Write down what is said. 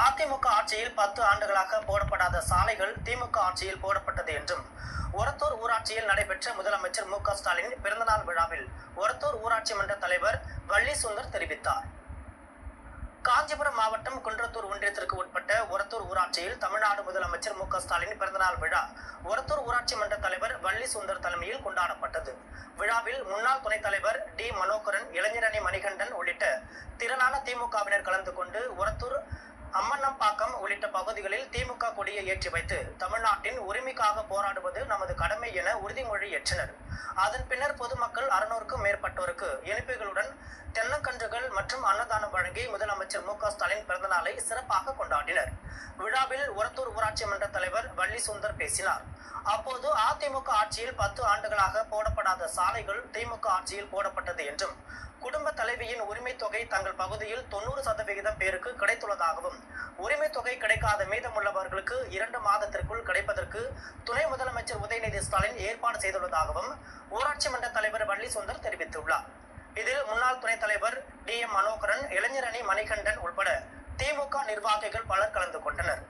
அதிமுக ஆட்சியில் 10 ஆண்டுகளாக போடப்படாத சாலைகள் திமுக ஆட்சியில் போடப்பட்டது என்றும், ஒரத்தூர் ஊராட்சியில் நடைபெற்ற முதலமைச்சர் மு.க.ஸ்டாலின் பிறந்தநாள் விழாவில் ஒரத்தூர் ஊராட்சி மன்ற தலைவர் வள்ளி சுந்தர் தெரிவித்தார். காஞ்சிபுரம் மாவட்டம் குன்றத்தூர் ஒன்றியத்திற்கு உட்பட்ட ஒரத்தூர் ஊராட்சியில் தமிழ்நாடு முதலமைச்சர் மு.க.ஸ்டாலின் பிறந்தநாள் விழா ஒரத்தூர் ஊராட்சி மன்ற தலைவர் வள்ளி சுந்தர் தலைமையில் கொண்டாடப்பட்டது. விழாவில் முன்னாள் துணைத் தலைவர் டி. மனோகரன், இளைஞரணி மணிகண்டன் உள்ளிட்ட திரளான திமுகவினர் கலந்து கொண்டு ஒரத்தூர், அம்மன்னம்பாக்கம் உள்ளிட்ட பகுதிகளில் திமுக கொடியை ஏற்றி வைத்து தமிழ்நாட்டின் உரிமைக்காக போராடுவது நமது கடமை என உறுதிமொழி ஏற்றனர். அதன் பின்னர் பொதுமக்கள் 600க்கும் மேற்பட்டோருக்கு இனிப்புகளுடன் தென்னங்கன்றுகள் மற்றும் அன்னதானம் வழங்கி முதலமைச்சர் மு.க.ஸ்டாலின் பிறந்தநாளை சிறப்பாக கொண்டாடினர். விழாவில் ஒரத்தூர் ஊராட்சி மன்ற தலைவர் வள்ளி சுந்தர் பேசினார். அப்போது அதிமுக ஆட்சியில் 10 ஆண்டுகளாக போடப்படாத சாலைகள் திமுக ஆட்சியில் போடப்பட்டது என்றும், குடும்ப தலைவியின் உரிமை தொகை தங்கள் பகுதியில் 90% பேருக்கு கிடைத்துள்ளதாகவும், உரிமை தொகை கிடைக்காத மீதமுள்ளவர்களுக்கு 2 மாதத்திற்குள் கிடைப்பதற்கு துணை முதலமைச்சர் உதயநிதி ஸ்டாலின் ஏற்பாடு செய்துள்ளதாகவும் ஊராட்சி மன்ற தலைவர் வள்ளி சுந்தர் தெரிவித்துள்ளார். இதில் முன்னாள் துணைத் தலைவர் டி. எம். மனோகரன், இளைஞரணி மணிகண்டன் உட்பட திமுக நிர்வாகிகள் பலர் கலந்து கொண்டனர்.